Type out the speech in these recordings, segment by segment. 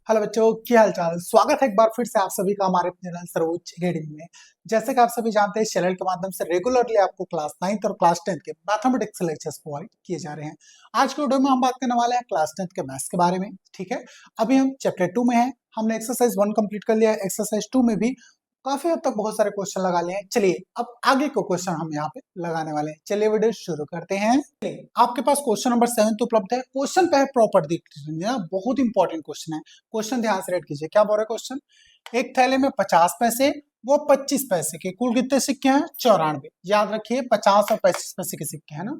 Hello बच्चों, क्या हाल चाल। स्वागत है एक बार फिर से आप सभी का हमारे चैनल सर्वोच्च अकेडमी में। जैसे कि आप सभी जानते हैं, इस चैनल के माध्यम से रेगुलरली आपको क्लास 9th और क्लास 10th के मैथमेटिक्स लेक्चर्स प्रोवाइड किए जा रहे हैं। आज के वीडियो में हम बात करने वाले हैं क्लास 10th के मैथ्स के बारे में। ठीक है, अभी हम चैप्टर 2 में हैं। हमने एक्सरसाइज 1 कंप्लीट कर लिया है। एक्सरसाइज 2 में भी काफी हद तक बहुत सारे क्वेश्चन लगा लिए हैं। चलिए अब आगे को क्वेश्चन हम यहाँ पे लगाने वाले हैं। चलिए वीडियो शुरू करते हैं। आपके पास क्वेश्चन नंबर 7 उपलब्ध है। क्वेश्चन पे है प्रॉपर दीजिए, बहुत इंपॉर्टेंट क्वेश्चन है। क्वेश्चन ध्यान से रेड कीजिए। क्या बोल रहा है क्वेश्चन? एक थैले में 50 पैसे वो 25 पैसे के कुल कितने सिक्के हैं? 94। याद रखिए 50 और 25 पैसे के सिक्के हैं ना।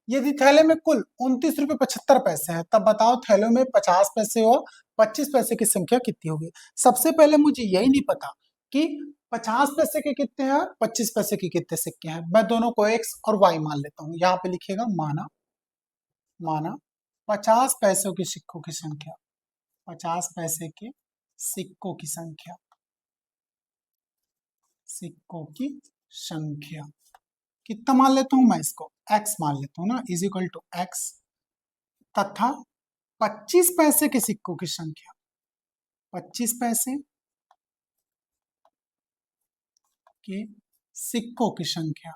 यदि थैले में कुल 29 रुपए 75 पैसे हैं, तब बताओ थैलों में 50 पैसे और 25 पैसे की संख्या कितनी होगी। सबसे पहले मुझे यही नहीं पता कि 50 पैसे के कितने हैं, 25 पैसे के कितने सिक्के हैं। मैं दोनों को एक्स और वाई मान लेता हूं। यहाँ पे लिखिएगा माना माना 50 पैसों के सिक्कों की संख्या, 50 पैसे के सिक्कों की संख्या, सिक्कों की संख्या कितना मान लेता हूं मैं? इसको x मान लेता हूं ना, इज इक्वल टू x, तथा 25 पैसे के सिक्कों की संख्या, 25 पैसे के सिक्कों की संख्या,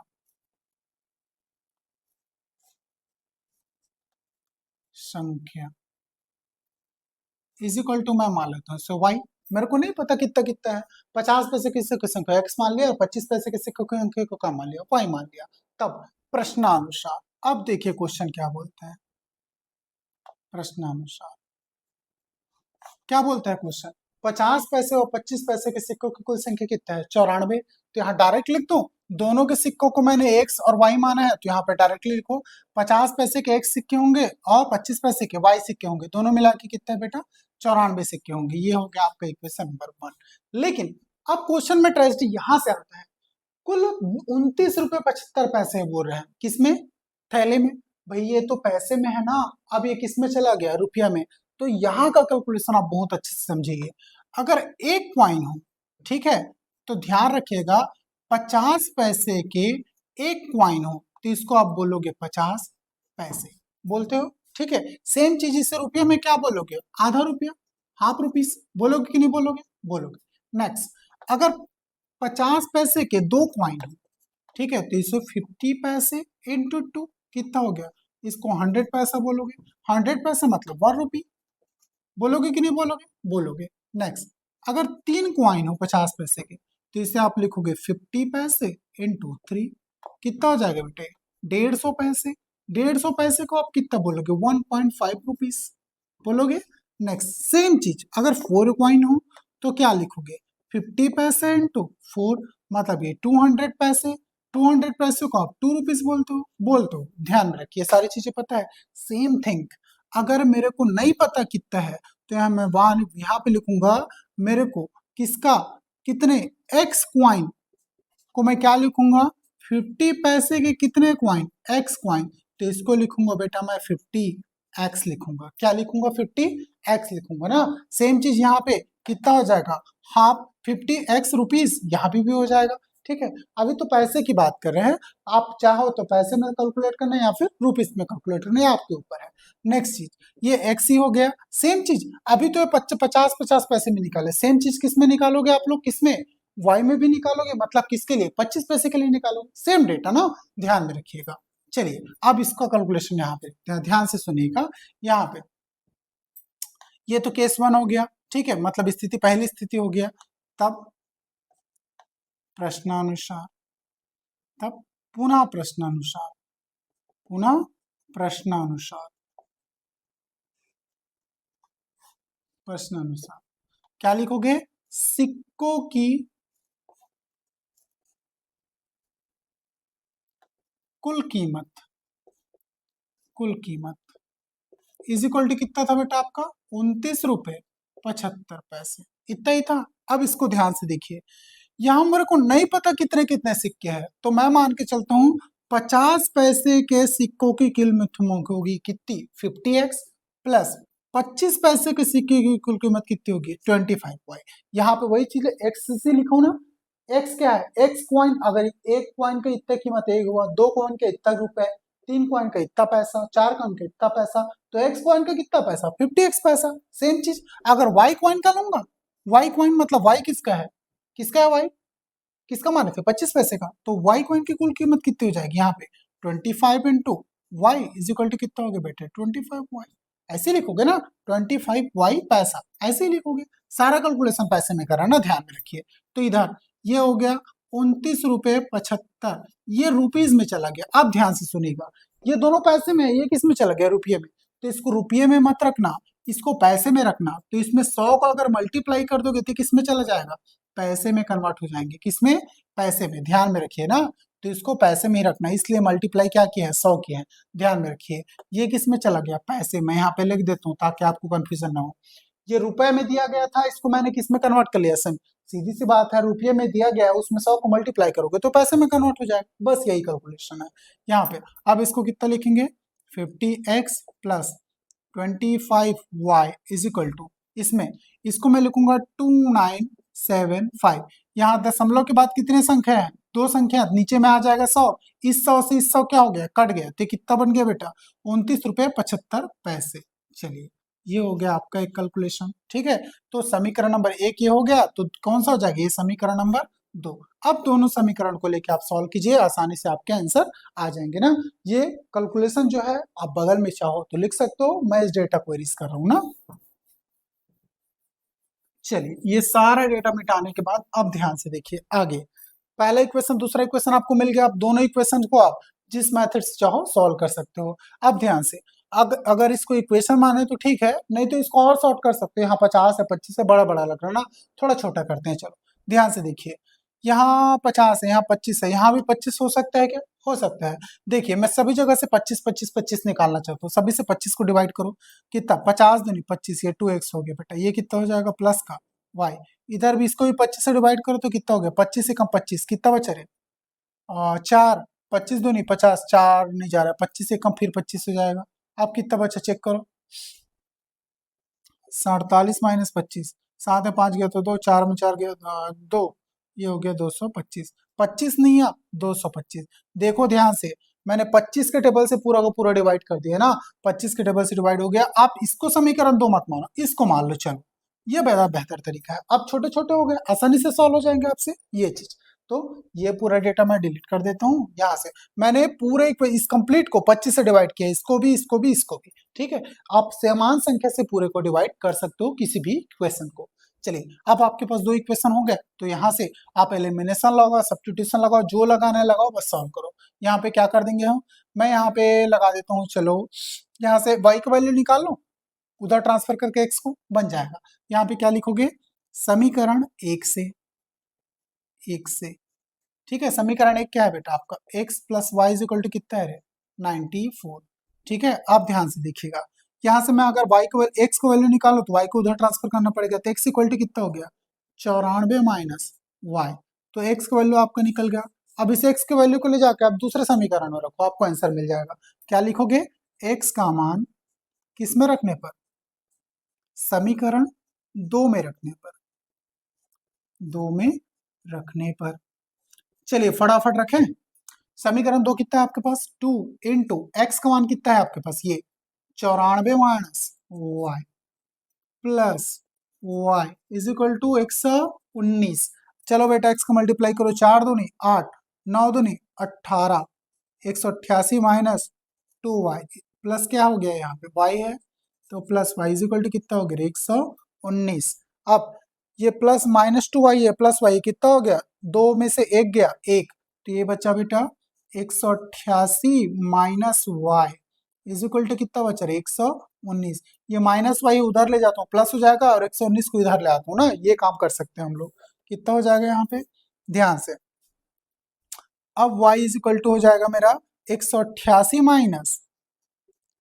इज इक्वल टू मैं मान लेता हूँ सो वाई। मेरे को नहीं पता कितना कितना है। 50 पैसे के सिक्के की संख्या एक्स मान लिया और 25 पैसे के सिक्कों की संख्या को क्या मान लिया? वाई मान लिया। तब प्रश्नानुसार, अब देखिए क्वेश्चन क्या बोलता है। प्रश्नानुसार क्या बोलता है क्वेश्चन? 50 पैसे और 25 पैसे के सिक्कों की कुल संख्या कितना है? 94। तो यहाँ डायरेक्ट लिख दो। दोनों के सिक्कों को मैंने एक्स और वाई माना है, तो यहाँ पे डायरेक्टली लिखो 50 पैसे के एक्स सिक्के होंगे और 25 पैसे के वाई सिक्के होंगे। दोनों मिला के कितना है बेटा? 94 सिक्के होंगे। ये हो गया आपका इक्वेशन नंबर 1। लेकिन अब क्वेश्चन में ट्रेजेडी यहाँ से आता है। कुल 29 रुपए 75 पैसे बोल रहे हैं। किसमें? थैले में। भाई ये तो पैसे में है ना, अब ये किस में चला गया? रुपया में। तो यहाँ का कैलकुलेशन आप बहुत अच्छे से समझिए। अगर एक क्वाइन हो, ठीक है, तो ध्यान रखिएगा 50 पैसे के एक क्वाइन हो तो इसको आप बोलोगे 50 पैसे बोलते हो। ठीक है, सेम चीज इसे रुपये में क्या बोलोगे? आधा रुपया, हाफ रुपीस बोलोगे कि नहीं बोलोगे? बोलोगे। नेक्स्ट, अगर 50 पैसे के दो क्वाइन हो, ठीक है, तो इसे 50 पैसे इंटू 2 कितना हो गया? इसको 100 पैसा बोलोगे। 100 पैसा मतलब 1 रुपी। बोलोगे कि नहीं बोलोगे? बोलोगे। नेक्स्ट, अगर तीन क्वाइन हो 50 पैसे के, तो इसे आप लिखोगे 50 पैसे इंटू 3। कितना हो जाएगा बेटे? 150 पैसे। 150 पैसे को आप कितना बोलोगे? 1.5 रुपीस बोलोगे। नेक्स्ट, सेम चीज अगर 4 क्वाइन हो तो क्या लिखोगे? 50 पैसे इंटू 4 मतलब ये 200 पैसे। 200 पैसे को आप 2 रुपीज बोलते हो। ध्यान में रखिए, सारी चीजें पता है। सेम थिंग, अगर मेरे को नहीं पता कितना है तो यहाँ पे लिखूंगा मेरे को किसका, कितने एक्स क्वाइन को मैं क्या लिखूंगा? 50 पैसे के कितने क्वाइन? X coin. तो इसको लिखूंगा बेटा मैं 50 एक्स लिखूंगा। क्या लिखूंगा? 50 एक्स लिखूंगा ना। सेम चीज यहाँ पे कितना हो जाएगा? हाफ 50 एक्स रुपीज, यहाँ भी हो जाएगा। ठीक है, अभी तो पैसे की बात कर रहे हैं। आप चाहो तो पैसे में कैलकुलेट करना या फिर रुपीस में कैलकुलेट करना, आपके ऊपर है। नेक्स्ट चीज, ये एक्स ही हो गया। सेम चीज अभी तो 50 पैसे में निकाले, सेम चीज किस में निकालोगे आप लोग? किसमें? वाई में भी निकालोगे। मतलब किसके लिए? 25 पैसे के लिए निकालोगे। सेम डेटा ना, ध्यान में रखिएगा। चलिए अब इसका कैलकुलेशन यहाँ पे ध्यान से सुनिएगा। यहाँ पे ये तो केस 1 हो गया, ठीक है, मतलब स्थिति पहली स्थिति हो गया। तब प्रश्नानुसार, तब पुनः प्रश्नानुसार, पुनः प्रश्नानुसार, प्रश्नानुसार क्या लिखोगे? सिक्कों की कुल कीमत, कुल कीमत इज इक्वल टू कितना था बेटा आपका? 29 रुपए 75 पैसे। इतना ही था। अब इसको ध्यान से देखिए, यहां मेरे को नहीं पता कितने कितने सिक्के हैं, तो मैं मान के चलता हूं 50 पैसे के सिक्कों की कीमत होगी कितनी? 50x प्लस 25 पैसे के सिक्के की कुल कीमत कितनी होगी? 25y। यहाँ पे वही चीज एक्स से लिखो ना। एक्स क्या है? X coin. अगर एक क्वाइन का इतना कीमत एक हुआ, दो क्वाइन का इतना रुपए, 3 कॉइन का इतना पैसा, 4 कॉइन का इतना पैसा, तो x कॉइन का कितना पैसा, 50x पैसा। सेम चीज अगर y कॉइन का लूंगा, y कॉइन मतलब y किसका है, किसका है y, किसका मान है 25 पैसे का, तो y कॉइन की कुल कीमत कितनी हो जाएगी यहाँ पे 25 into Y is equal to कितना हो गया बेटे 25y। ऐसे लिखोगे ना 25y पैसा, ऐसे ही लिखोगे। सारा कैलकुलेशन पैसे में करा ना, ध्यान में रखिए। तो इधर ये हो गया 29 रुपये 75, ये रुपीज में चला गया। अब ध्यान से सुनिएगा, ये दोनों पैसे में, ये किस में चला गया रुपये में, तो इसको रुपये में मत रखना, इसको पैसे में रखना। तो इसमें 100 को अगर मल्टीप्लाई कर दोगे तो किस में चला जाएगा, पैसे में कन्वर्ट हो जाएंगे। किसमें, पैसे में, ध्यान में रखिए ना। तो इसको पैसे में ही रखना, इसलिए मल्टीप्लाई क्या किया है 100 किया है, ध्यान में रखिए। ये किस में चला गया, पैसे में, यहाँ पे लिख देता हूँ ताकि आपको कंफ्यूजन ना हो। ये रुपए में दिया गया था, इसको मैंने किस में कन्वर्ट कर लिया, सीधी सी बात है, रुपये में दिया गया है, उसमें 100 को मल्टीप्लाई करोगे तो पैसे में कन्वर्ट हो जाएगा, बस यही कैलकुलेशन है यहाँ पे। अब इसको कितना लिखेंगे 50x plus 25y is equal to, इसमें इसको मैं लिखूंगा 2975। यहाँ दशमलव के बाद कितने संख्या है, दो संख्या, नीचे में आ जाएगा 100, इस 100 से इस 100 क्या हो गया, कट गया, तो कितना बन गया बेटा 29 रुपये 75 पैसे। चलिए ये हो गया आपका एक कैलकुलेशन, ठीक है। तो समीकरण नंबर 1 ये हो गया, तो कौन सा हो जाएगा, ये समीकरण नंबर 2। अब दोनों समीकरण को लेके आप सॉल्व कीजिए, आसानी से आपके आंसर आ जाएंगे ना। ये कैलकुलेशन जो है आप बगल में चाहो तो लिख सकते हो, मैं इस डेटा को एरिज कर रहा हूं ना। चलिए ये सारा डेटा मिटाने के बाद अब ध्यान से देखिए आगे, पहला इक्वेशन दूसरा इक्वेशन आपको मिल गया। आप दोनों इक्वेशन को आप जिस मेथड से चाहो सॉल्व कर सकते हो। अब ध्यान से, अगर इसको इक्वेशन माने तो ठीक है, नहीं तो इसको और शॉर्ट कर सकते हो। यहाँ 50 है, 25 है, बड़ा बड़ा लग रहा है ना, थोड़ा छोटा करते हैं। चलो ध्यान से देखिए, यहाँ 50 है, यहाँ 25 है, यहाँ भी 25 हो सकता है क्या, हो सकता है। देखिए मैं सभी जगह से 25 25 25 निकालना चाहता हूँ, सभी से 25 को डिवाइड करो, कितना 50 दूनी 25, ये 2x हो गया बेटा, ये कितना हो जाएगा प्लस का y। इधर भी इसको भी 25 से डिवाइड करो तो कितना हो गया 25 से कम 25, कितना बचा रहे 4, 25 दूनी 50, 4 नहीं जा रहा है, 25 से कम फिर 25 हो जाएगा। अब कितना बचा चेक करो, 47 माइनस 25, 7 में 5 गया तो 2, 4 में 4 गया 2, ये हो गया 225। 25 नहीं है 225। देखो ध्यान से, मैंने 25 के टेबल से पूरा को पूरा डिवाइड कर दिया ना, 25 के टेबल से डिवाइड हो गया। आप इसको समीकरण 2 मत मानो, इसको मान लो, चलो ये बेहतर तरीका है। अब छोटे छोटे हो गए, आसानी से सॉल्व हो जाएंगे आपसे ये चीज। तो ये पूरा डेटा मैं डिलीट कर देता हूँ। यहाँ से मैंने पूरे इस कंप्लीट को 25 से डिवाइड किया, इसको भी इसको भी इसको भी, ठीक है। आप समान संख्या से पूरे को डिवाइड कर सकते हो किसी भी इक्वेशन को। चलिए अब आपके पास दो इक्वेशन हो गए, तो यहाँ से आप एलिमिनेशन लगाओ, सब्स्टिट्यूशन लगाओ, जो लगाना है लगाओ, बस सॉल्व करो। यहाँ पे क्या कर देंगे हम, मैं यहाँ पे लगा देता हूँ, चलो यहाँ से y की वैल्यू निकाल लो, उधर ट्रांसफर करके x को बन जाएगा। यहाँ पे क्या लिखोगे, समीकरण एक से, ठीक है। समीकरण 1 क्या है बेटा आपका, x plus Y is equal to कितना है 94, ठीक है। अब ध्यान से देखिएगा, यहाँ से मैं अगर y को x को वैल्यू निकालू तो y को उधर ट्रांसफर करना पड़ेगा, तो x इक्वल टू कितना हो गया 94 माइनस y, तो x का वैल्यू आपका निकल गया। अब इस x के वैल्यू को ले जाकर आप दूसरे समीकरण में रखो, आपको आंसर मिल जाएगा। क्या लिखोगे, x का मान किस में रखने पर, समीकरण 2 में रखने पर, 2 में रखने पर। चलिए फटाफट रखें, समीकरण 2 कितना है आपके पास 2 इंटू एक्स का मान कितना है आपके पास, ये 94 minus Y plus Y is equal to 119। चलो बेटा एक्स का मल्टीप्लाई करो, 4 दूनी 8, 9 दूनी 18, 188 माइनस 2y प्लस क्या हो गया यहाँ पे y है, तो plus Y is equal to कितना हो गया 119। अब ये प्लस माइनस 2y है, प्लस y कितना हो गया, 2 में से 1 गया 1, तो ये बच्चा बेटा 188 minus Y is equal to कितना बचा रहा है 119। ये माइनस वाई उधर ले जाता हूँ, प्लस हो जाएगा, और 119 को इधर ले आता हूँ ना, ये काम कर सकते हैं हम लोग। कितना हो जाएगा यहाँ पे, ध्यान से, अब y इज इक्वल टू हो जाएगा मेरा 188 माइनस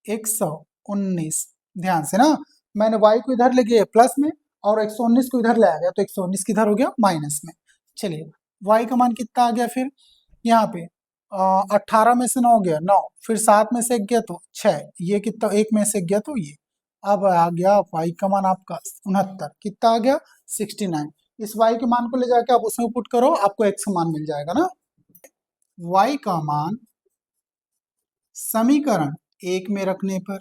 119। ध्यान से ना, मैंने y को इधर ले गया प्लस में और 119 को इधर ले आ गया, तो 119 किधर हो गया माइनस में। चलिए y का मान कितना आ गया फिर यहाँ पे 18 में से 9 गया 9, फिर 7 में से 1 गया तो 6, ये कितना 1 में से 1 गया तो ये। अब आ गया y का मान आपका 69, कितना आ गया 69। इस y के मान को ले जाके आप उसमें पुट करो, आपको x का मान मिल जाएगा ना। y का मान समीकरण एक में रखने पर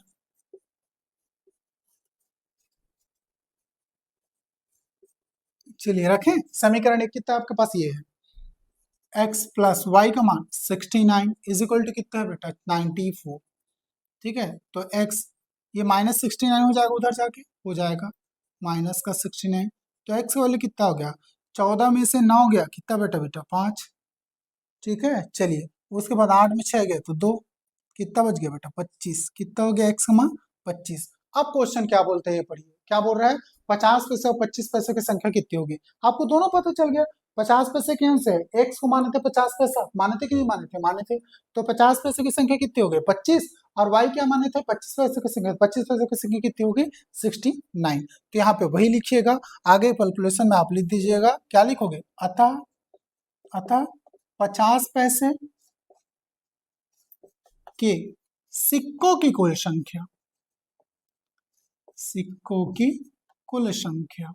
चलिए रखें। समीकरण एक कितना आपके पास ये है, x प्लस वाई का मान 69 इज इक्वल टू कितना है बेटा 94। ठीक है, तो x ये माइनस 69 हो जाएगा, उधर जाके हो जाएगा माइनस का 69। तो x का वैल्यू कितना हो गया, 14 में से 9 गया कितना बेटा, बेटा 5। ठीक है, चलिए उसके बाद 8 में 6 गया तो 2, कितना बच गया बेटा 25। कितना हो गया x का मान 25। अब क्वेश्चन क्या बोलते हैं ये पढ़िए, क्या बोल रहा है, 50 पैसे और 25 पैसे की संख्या कितनी होगी। आपको दोनों पता चल गया। 50 पैसे के अंश है, x को माने थे 50 पैसा, माने थे कि नहीं माने थे, माने थे। तो 50 पैसे की संख्या कितनी हो गई 25, और y क्या माने थे 25 पैसे की संख्या, 25 पैसे की संख्या कितनी होगी 69। तो यहाँ पे वही लिखिएगा, आगे कैलकुलेशन में आप लिख दीजिएगा, क्या लिखोगे, अतः अतः 50 पैसे के सिक्कों की कुल संख्या, सिक्कों की कुल संख्या,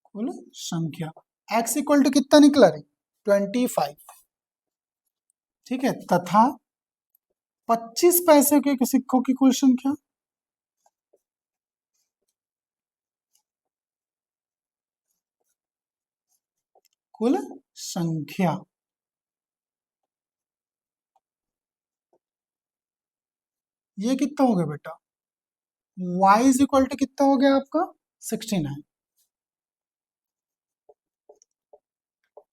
कुल संख्या x इक्वल टू कितना निकला रे 25। ठीक है, तथा 25 पैसे के सिक्कों की कुल संख्या, कुल संख्या ये कितना हो गया बेटा, y इज इक्वल टू कितना हो गया आपका 69।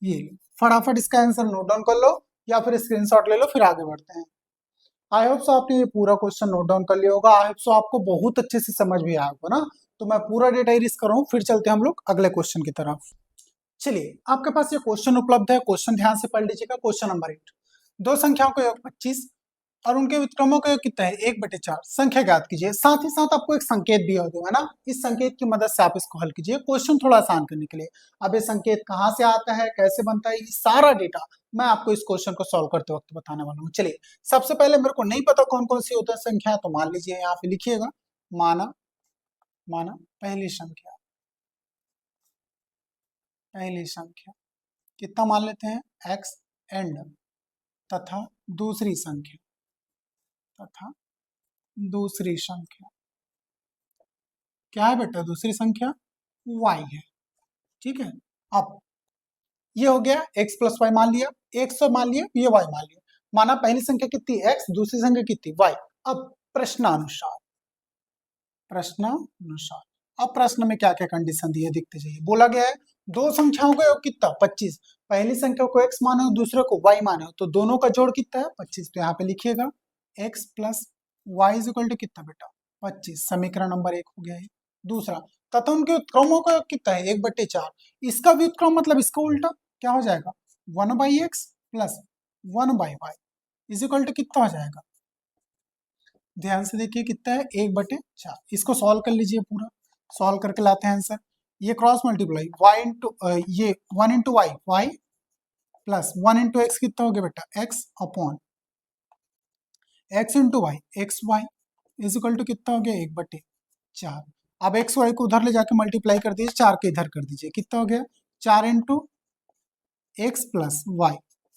ये फटाफट इसका आंसर नोट डाउन कर लो या फिर स्क्रीनशॉट ले लो, फिर आगे बढ़ते हैं। आई होप सो आपने ये पूरा क्वेश्चन नोट डाउन कर लिया होगा, आई होप सो आपको बहुत अच्छे से समझ भी आया होगा ना। तो मैं पूरा डेटा इरेज कर रहा हूँ, फिर चलते हैं हम लोग अगले क्वेश्चन की तरफ। चलिए आपके पास ये क्वेश्चन उपलब्ध है, क्वेश्चन ध्यान से पढ़ लीजिएगा। क्वेश्चन नंबर 8, दो संख्याओं का योग 25 और उनके व्युत्क्रमों का योग कितना है 1/4, संख्या ज्ञात कीजिए। साथ ही साथ आपको एक संकेत भी होगा ना, इस संकेत की मदद से आप इसको हल कीजिए, क्वेश्चन थोड़ा आसान करने के लिए। अब ये संकेत कहाँ से आता है, कैसे बनता है, ये सारा डेटा मैं आपको इस क्वेश्चन को सॉल्व करते वक्त बताने वाला हूँ। चलिए सबसे पहले मेरे को नहीं पता कौन कौन सी होता है संख्या, तो मान लीजिए यहाँ पे लिखिएगा, माना माना पहली संख्या, पहली संख्या कितना मान लेते हैं x एंड, तथा दूसरी संख्या, तथा दूसरी संख्या क्या है बेटा, दूसरी संख्या y है। ठीक है, अब ये हो गया x प्लस वाई मान लिया, x तो मान लिया, ये y मान लिया। माना पहली संख्या कितनी x, दूसरी संख्या कितनी y। अब प्रश्नानुसार, प्रश्नानुसार अब प्रश्न में क्या क्या कंडीशन दी है देखते जाइए। बोला गया है दो संख्याओं का योग कितना 25, पहली संख्या को x माने हो, दूसरे को y माने हो, तो दोनों का जोड़ कितना है 25। तो यहाँ पे लिखिएगा x plus Y is equal to कितना बेटा 25, समीकरण नंबर 1 हो गया है। दूसरा, तथा उनके उत्क्रमों का योग कितना है 1/4, इसका व्युत्क्रम मतलब इसका उल्टा क्या हो जाएगा 1/x plus 1/y is equal to कितना हो जाएगा, ध्यान से देखिए कितना है 1/4। इसको सॉल्व कर लीजिए, पूरा सॉल्व करके लाते हैं आंसर। ये क्रॉस मल्टीप्लाई y इंटू ये 1 into Y, Y plus 1 into X कितना हो गया बेटा x upon x into Y, X Y is equal to कितना हो गया 1/4। अब एक्स वाई को उधर ले जाके मल्टीप्लाई कर दीजिए, 4 के इधर कर दीजिए, कितना हो गया 4 इंटू एक्स प्लस वाई।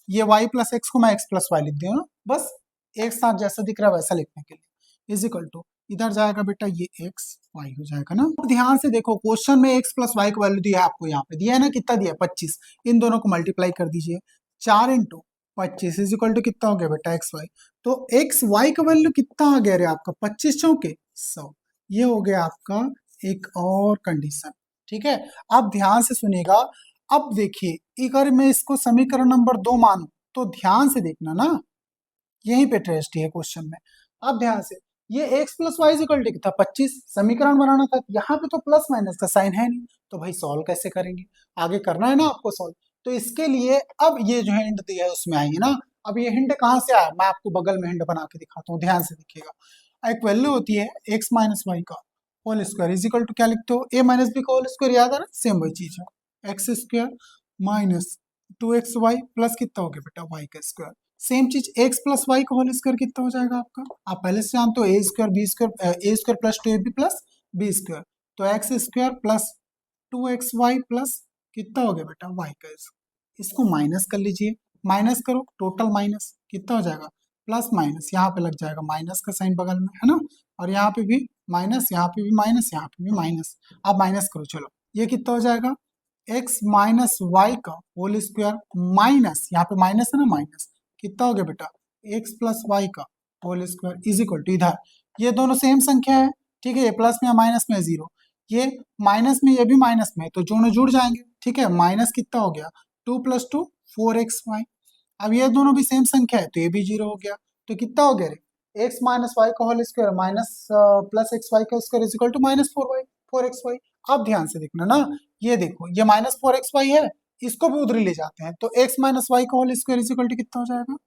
ये y प्लस एक्स को मैं x प्लस वाई लिख दिया ना, बस एक साथ जैसा दिख रहा है वैसा लिखने के लिए, इज इक्वल टू इधर जाएगा बेटा ये x y हो जाएगा ना। अब ध्यान से देखो क्वेश्चन में x प्लस वाई का वैल्यू दिया है आपको, यहाँ पे दिया है ना, कितना दिया 25, इन दोनों को मल्टीप्लाई कर दीजिए, 4 इंटू 25 इज इक्वल टू कितना हो गया बेटा एक्स वाई। तो एक्स वाई का वैल्यू कितना आ गया रे आपका 25 चौके 100, ये हो गया आपका एक और कंडीशन। ठीक है, अब ध्यान से सुनिएगा। अब देखिए अगर मैं इसको समीकरण नंबर 2 मानूं तो ध्यान से देखना ना, यहीं पे ट्रेस्ट है क्वेश्चन में। अब ध्यान से, ये x plus Y equal to कितना 25, समीकरण बनाना था, यहाँ पे तो प्लस माइनस का साइन है नहीं, तो भाई सॉल्व कैसे करेंगे, आगे करना है ना आपको सॉल्व। तो इसके लिए अब ये जो हिंट दिया है उसमें आएंगे ना। अब ये हिंट कहाँ से आया, मैं आपको बगल में हिंट बना के दिखाता हूँ, ध्यान से देखिएगा। एक वैल्यू होती है x माइनस वाई का whole square is equal to क्या लिखते हो a माइनस बी का होल स्क्वायर, याद आ रहा है, सेम वही चीज है, x square minus 2xy plus कितना हो गया बेटा y का स्क्वायर। सेम चीज x प्लस वाई का होल स्क्वायर कितना हो जाएगा आपका, आप पहले से जानते हो A square B square, A square plus 2ab plus B square, तो X square plus 2xy plus कितना हो गया बेटा y का, इसको माइनस कर लीजिए, माइनस करो, टोटल माइनस कितना हो जाएगा, प्लस माइनस, यहाँ पे लग जाएगा माइनस का साइन बगल में, है ना, और यहाँ पे भी माइनस, यहाँ पे भी माइनस, यहाँ पे भी माइनस। अब माइनस करो, चलो ये कितना हो जाएगा, एक्स माइनस वाई का होल स्क्वायर माइनस, यहाँ पे माइनस है ना, माइनस कितना हो गया बेटा, एक्स प्लस वाई का whole square is equal to, इधर ये दोनों सेम संख्या है, ठीक है, ये प्लस में या माइनस में है जीरो, ये माइनस में, ये भी माइनस में है, तो दोनों जुड़ जाएंगे, ठीक है, माइनस कितना हो गया, 2 + 2 4xy। अब ये दोनों भी सेम संख्या है तो ये भी जीरो हो गया, तो कितना हो गया रे, एक्स माइनस वाई का whole square minus plus X Y का square is equal to -4 X Y. अब ध्यान से देखना ना, ये देखो ये -4 एक्स वाई है, इसको भी उधर ले जाते हैं, तो एक्स माइनस वाई का whole square is equal to कितना हो जाएगा,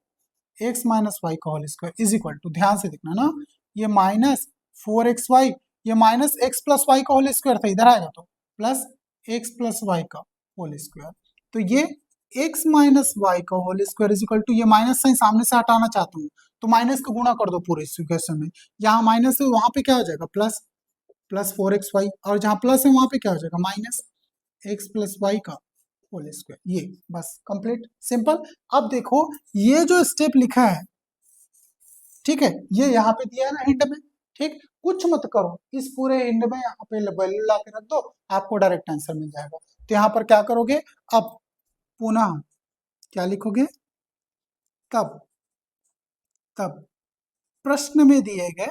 एक्स माइनस वाई का whole square is equal to, ध्यान से देखना ना, ये -4 एक्स वाई, ये माइनस एक्स प्लस वाई का होल स्क्वायर था, इधर आएगा तो प्लस एक्स प्लस वाई का होल स्क्वायर, तो ये एक्स माइनस वाई का whole square is equal to, ये माइनस साइन सामने से हटाना चाहता हूँ तो माइनस का गुणा कर दो पूरे इक्वेशन में, यहाँ माइनस है वहां पे क्या हो जाएगा, प्लस प्लस 4 एक्स वाई, और जहां प्लस है वहां पे क्या हो जाएगा, माइनस एक्स प्लस वाई का होल स्क्वायर, ये बस कंप्लीट सिंपल। अब देखो ये जो स्टेप लिखा है, ठीक है, ये यहाँ पे दिया है ना हिंट में, ठीक, कुछ मत करो, इस पूरे हिंट में यहाँ पे वैल्यू ला के रख दो, आपको डायरेक्ट आंसर मिल जाएगा। तो यहाँ पर क्या करोगे, अब पुनः क्या लिखोगे, तब तब प्रश्न में दिए गए,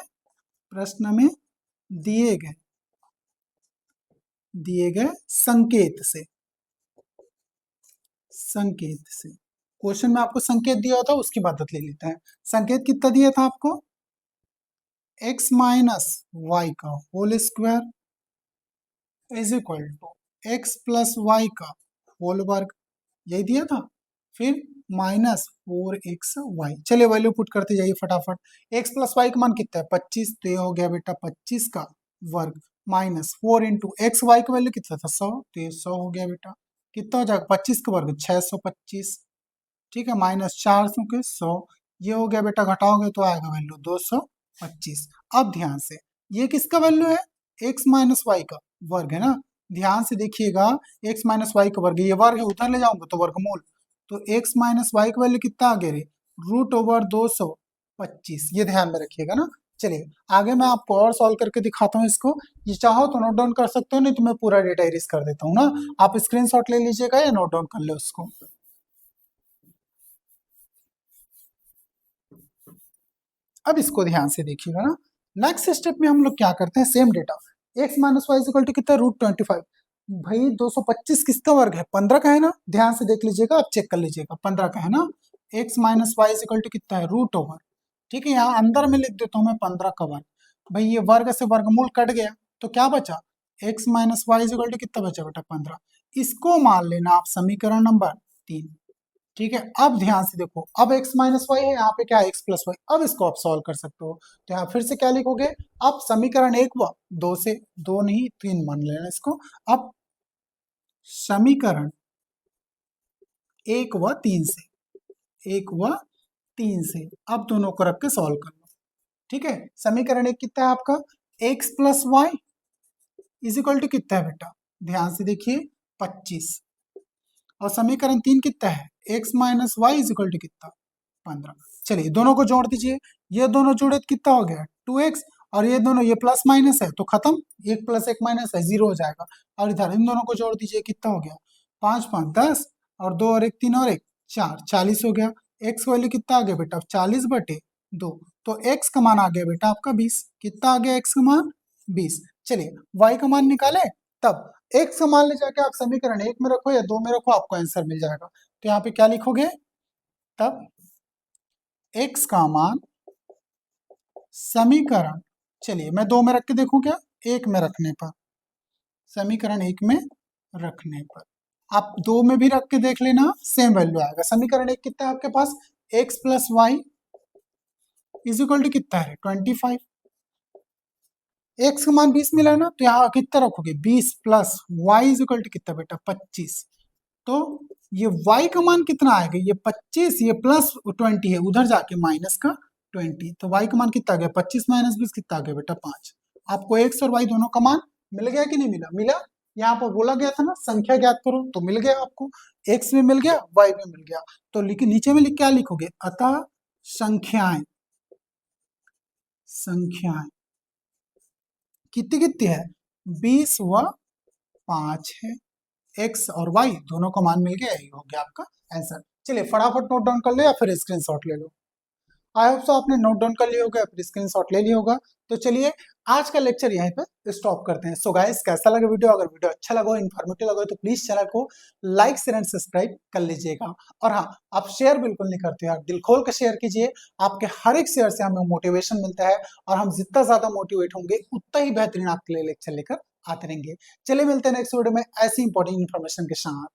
प्रश्न में दिए गए संकेत से, संकेत से, क्वेश्चन में आपको संकेत दिया होता है उसकी मदद ले लेते हैं। संकेत कितना दिया था आपको, एक्स माइनस वाई का whole square is equal to X plus Y का होल वर्ग, यही दिया था, फिर -4xy। चलिए वैल्यू पुट करते जाइए फटाफट, x प्लस वाई का मान कितना है 25, तो ये हो गया बेटा 25 का वर्ग -4 इंटू एक्स वाई का वैल्यू कितना था 100, तो ये 100 हो गया बेटा, कितना हो जाएगा 25 का वर्ग 625, ठीक है, -400 के 100, ये हो गया बेटा, घटाओगे तो आएगा वैल्यू 225। अब ध्यान से ये किसका वैल्यू है, x माइनस वाई का वर्ग है ना, ध्यान से देखिएगा, x माइनस वाई का वर्ग, ये वर्ग है उधर ले जाऊंगा तो वर्गमूल, तो x माइनस वाई का वैल्यू कितना आ गया रे, √225, ये ध्यान में रखिएगा ना। चलिए आगे मैं आपको और सॉल्व करके दिखाता हूँ इसको, ये चाहो तो नोट डाउन कर सकते हो, नहीं तो मैं पूरा डेटा इरेज कर देता हूँ ना, आप स्क्रीनशॉट ले लीजिएगा या नोट डाउन कर ले उसको। अब इसको ध्यान से देखिएगा ना, नेक्स्ट स्टेप में हम लोग क्या करते हैं, same data, x minus Y equal to कितना, √25, भाई 225 किसका वर्ग है, 15 का है ना, ध्यान से देख लीजिएगा, आप चेक कर लीजिएगा, 15 का है ना, x minus Y equal to कितना है, √ओवर, ठीक है, यहाँ अंदर में लिख देता हूँ मैं 15 का वर्ग, भाई ये वर्ग से वर्गमूल कट गया तो क्या बचा, x minus Y equal to कितना बचा बेटा 15, इसको मान लेना आप समीकरण नंबर 3, ठीक है। अब ध्यान से देखो, अब x माइनस वाई है, यहाँ पे क्या है x प्लस वाई, अब इसको आप सॉल्व कर सकते हो, तो यहाँ फिर से क्या लिखोगे, अब समीकरण 1 व 2 से, 2 नहीं 3 मान लेना इसको, अब समीकरण 1 व 3 से, 1 व 3 से अब दोनों को रख के सॉल्व कर लो, ठीक है। समीकरण 1 कितना है आपका, x plus Y is equal to कितना है बेटा, ध्यान से देखिए 25, और समीकरण 3 कितना है, x minus Y is equal to कितना 15। चलिए दोनों को जोड़ दीजिए, ये दोनों जोड़े तो कितना हो गया 2x, और ये दोनों ये प्लस माइनस है तो खत्म, 1 + 1 माइनस है 0 हो जाएगा, और इधर इन दोनों को जोड़ दीजिए, कितना हो गया 5 5 10, और 2 और 1 3 और 1 4, 40 हो गया, x वैल्यू कितना आ गया बेटा 40/2, तो x का मान आ गया बेटा आपका 20, कितना आ गया x का मान 20। चलिए y का मान निकाले, तब x का मान ले जाके आप समीकरण 1 में रखो या 2 में रखो, आपको आंसर मिल जाएगा, तो यहाँ पे क्या लिखोगे, तब x का मान समीकरण, चलिए मैं 2 में रख के देखूं क्या, 1 में रखने पर, समीकरण 1 में रखने पर, आप 2 में भी रख के देख लेना सेम वैल्यू आएगा। समीकरण 1 कितना है आपके पास, x plus Y is equal to कितना है 25, x का मान 20 मिला ना, तो यहाँ कितना रखोगे 20 plus Y is equal to कितना बेटा 25, तो ये y का मान कितना आएगा, ये 25, ये प्लस 20 है, उधर जाके माइनस का 20, तो y का मान कितना आ गया 25 - 20 कितना आ गया बेटा 5। आपको x और y दोनों का मान मिल गया कि नहीं मिला, मिला, यहाँ पर बोला गया था ना संख्या ज्ञात करो, तो मिल गया आपको, x भी मिल गया, y भी मिल गया। तो नीचे में क्या लिखोगे, अतः संख्याएं, संख्याएं कितनी कितनी है, 20 व 5 है। x और y दोनों का मान मिल गया, यही हो गया आपका आंसर। चलिए फटाफट नोट डाउन कर लो या फिर स्क्रीनशॉट ले लो। आई होप सो आपने नोट डाउन कर लिया होगा, फिर स्क्रीनशॉट ले लिया होगा। तो चलिए आज का लेक्चर यहीं पे स्टॉप करते हैं। सो गाइस कैसा लगा वीडियो, अगर वीडियो अच्छा लगा हो, इन्फॉर्मेटिव लगा हो, तो प्लीज चैनल को लाइक शेयर एंड सब्सक्राइब कर लीजिएगा। और हाँ, आप शेयर बिल्कुल नहीं करते यार, दिल खोल कर शेयर कीजिए। आपके हर एक शेयर से हमें मोटिवेशन मिलता है, और हम जितना ज्यादा मोटिवेट होंगे उतना ही बेहतरीन आपके लिए लेक्चर लेकर आते रहेंगे। चलिए मिलते हैं नेक्स्ट वीडियो में ऐसी इंपॉर्टेंट इन्फॉर्मेशन के साथ।